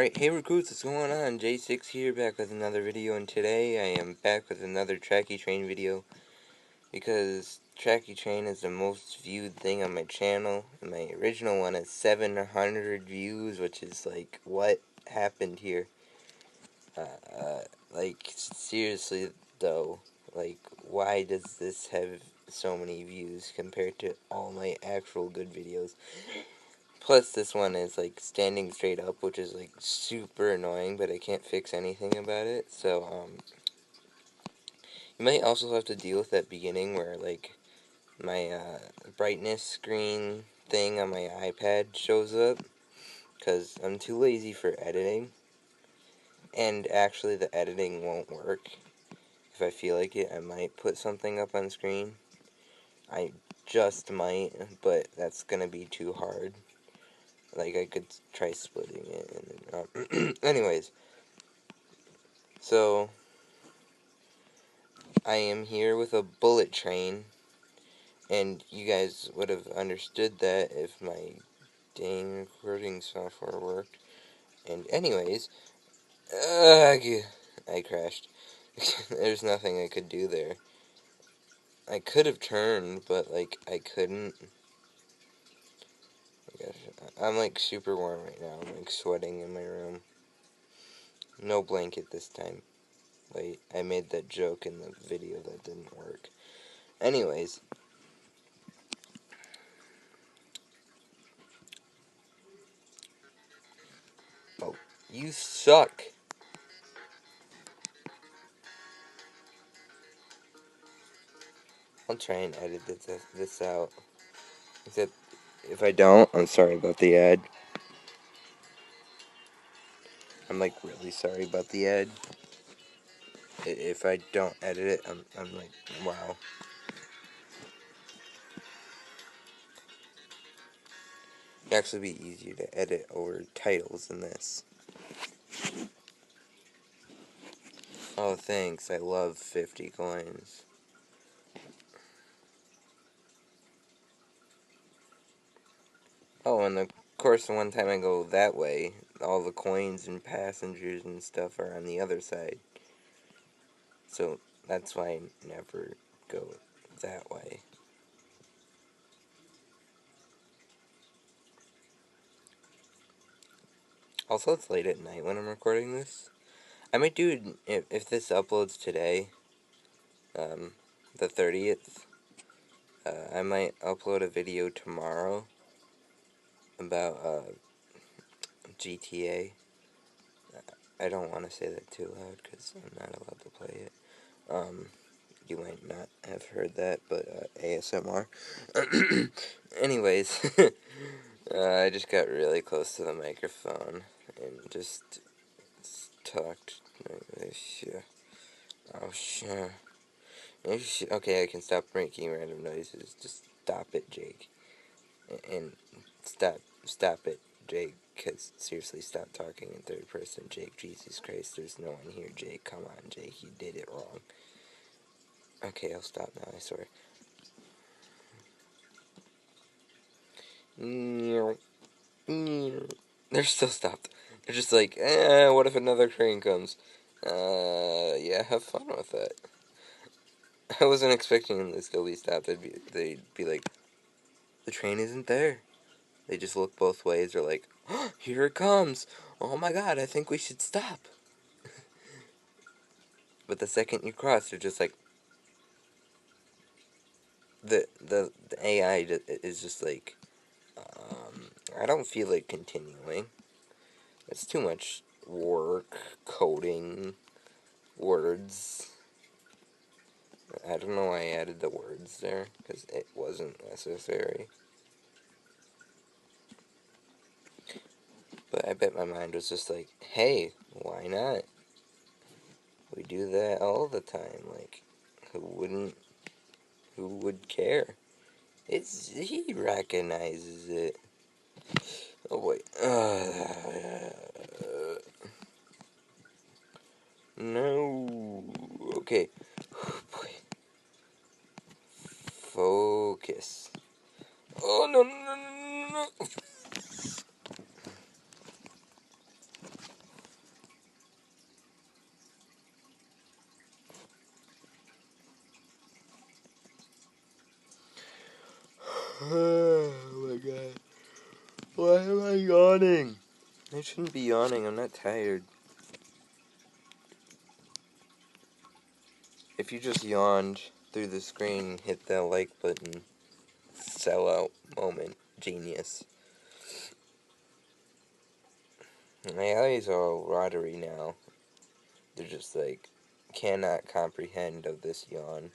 Alright, hey recruits, what's going on? J6 here, back with another video, and today I am back with another Tracky Train video, because Tracky Train is the most viewed thing on my channel. My original one has 700 views, which is like, what happened here? Like, seriously though, like, why does this have so many views compared to all my actual good videos? Plus, this one is, like, standing straight up, which is, like, super annoying, but I can't fix anything about it. So, you might also have to deal with that beginning where, like, my, brightness screen thing on my iPad shows up, because I'm too lazy for editing, and actually the editing won't work. If I feel like it, I might put something up on screen. I just might, but that's gonna be too hard. Like, I could try splitting it, and anyways, so I am here with a bullet train, and you guys would have understood that if my dang recording software worked. And anyways, I crashed. There's nothing I could do there. I could have turned, but, like, I couldn't. Oh gosh, I'm, like, super warm right now. I'm, like, sweating in my room. No blanket this time. Wait, I made that joke in the video that didn't work. Anyways. Oh, you suck. I'll try and edit this out. Except, if I don't, I'm sorry about the ad. I'm, like, really sorry about the ad. If I don't edit it, I'm like, wow. It'd actually be easier to edit over titles than this. Oh, thanks. I love 50 coins. Oh, and of course, the one time I go that way, all the coins and passengers and stuff are on the other side. So, that's why I never go that way. Also, it's late at night when I'm recording this. I might do it, if this uploads today, the 30th, I might upload a video tomorrow about, GTA. I don't want to say that too loud, because I'm not allowed to play it. You might not have heard that, but, ASMR. Anyways, I just got really close to the microphone, and just talked. Oh, shit. Okay, I can stop making random noises. Just stop it, Jake. And stop it, Jake. Because, seriously, stop talking in third person, Jake. Jesus Christ, there's no one here, Jake. Come on, Jake, you did it wrong. Okay, I'll stop now, I swear. They're still stopped. They're just like, what if another train comes? Yeah, have fun with that. I wasn't expecting them to still be stopped. They'd be like, the train isn't there. They just look both ways. They're like, oh, here it comes. Oh my god, I think we should stop. But the second you cross, they're just like, the AI is just like, I don't feel like continuing. It's too much work, coding, words. I don't know why I added the words there, because it wasn't necessary. But I bet my mind was just like, hey, why not? We do that all the time. Like, who would care? He recognizes it. Oh, wait. No. Okay. Boy. Focus. Oh, no. Oh my god. Why am I yawning? I shouldn't be yawning, I'm not tired. If you just yawned through the screen, hit that like button. Sellout moment. Genius. My eyes are all watery now. They're just like, cannot comprehend of this yawn.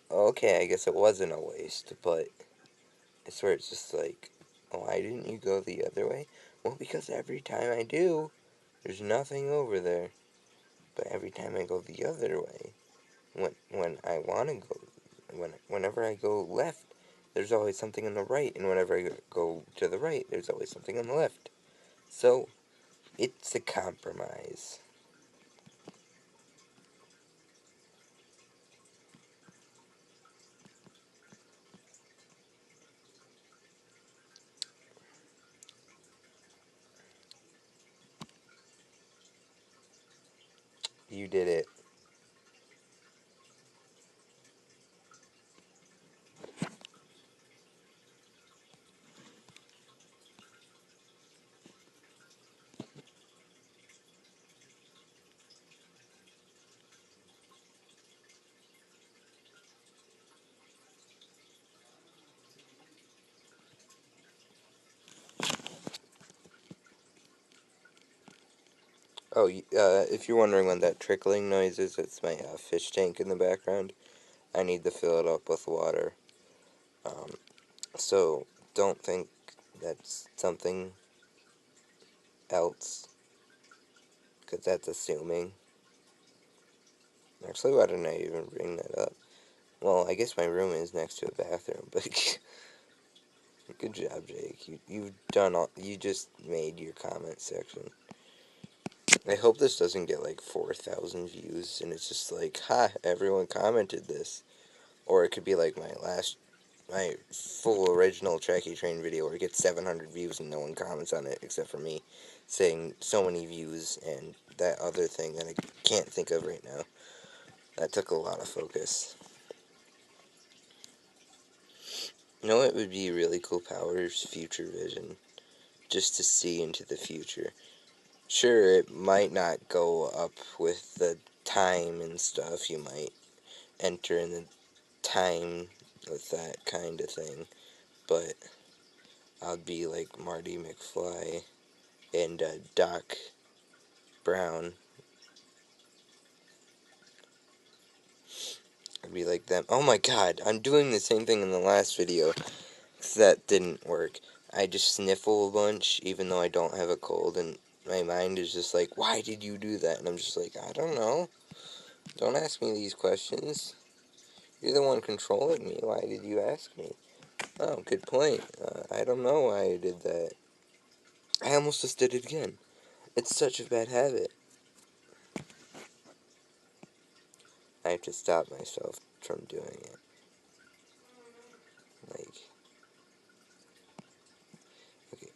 Okay, I guess it wasn't a waste, but I swear it's just like, why didn't you go the other way? Well, because every time I do, there's nothing over there. But every time I go the other way, when I want to go, whenever I go left, there's always something on the right, and whenever I go to the right, there's always something on the left. So, it's a compromise. You did it. Oh, if you're wondering what that trickling noise is, it's my fish tank in the background. I need to fill it up with water. Um, so don't think that's something else, because that's assuming. Actually, why didn't I even bring that up? Well, I guess my room is next to a bathroom, but good job, Jake. You've done all. You just made your comment section. I hope this doesn't get like 4,000 views, and it's just like, ha, everyone commented this. Or it could be like my full original Tracky Train video where it gets 700 views and no one comments on it except for me saying so many views and that other thing that I can't think of right now. That took a lot of focus. You know what would be really cool powers? Future vision. Just to see into the future. Sure, it might not go up with the time and stuff. You might enter in the time with that kind of thing. But I'd be like Marty McFly and Doc Brown. I'd be like them. Oh my god, I'm doing the same thing in the last video. That didn't work. I just sniffle a bunch, even though I don't have a cold, and my mind is just like, why did you do that? And I'm just like, I don't know. Don't ask me these questions. You're the one controlling me. Why did you ask me? Oh, good point. I don't know why I did that. I almost just did it again. It's such a bad habit. I have to stop myself from doing it. Like, okay,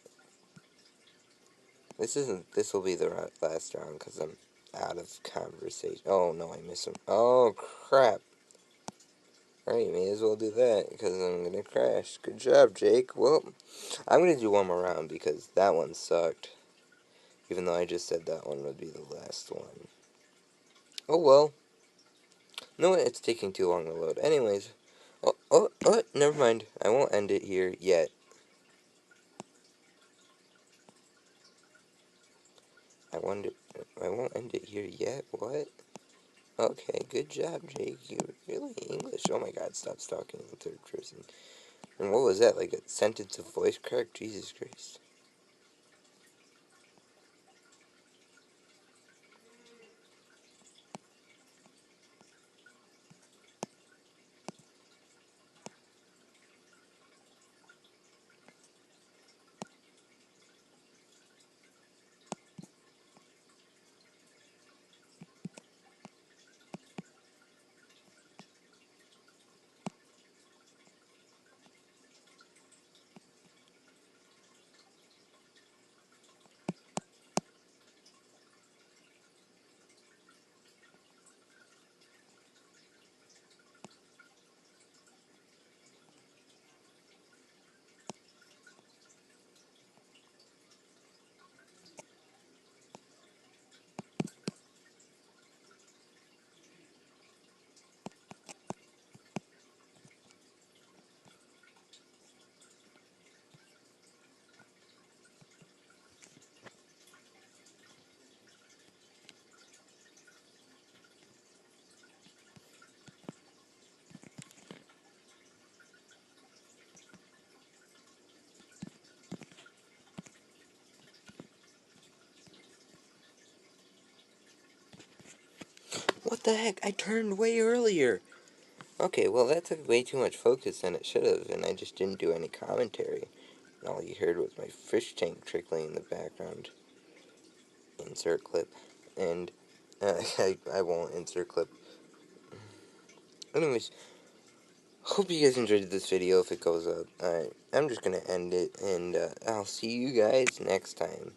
this will be the last round because I'm out of conversation. Oh no, I miss him. Oh crap. Alright, may as well do that because I'm gonna crash. Good job, Jake. Well, I'm gonna do one more round because that one sucked. Even though I just said that one would be the last one. Oh well. No, it's taking too long to load. Anyways. Oh, never mind. I won't end it here yet. I wonder. I won't end it here yet? What? Okay, good job, Jake. You're really English. Oh my god, stop stalking in third person. And what was that? Like a sentence of voice crack? Jesus Christ. the heck? I turned way earlier. Okay, well, that took way too much focus than it should have, and I just didn't do any commentary. And all you heard was my fish tank trickling in the background. Insert clip. And I won't insert clip. Anyways, hope you guys enjoyed this video if it goes up. Alright, I'm just gonna end it, and I'll see you guys next time.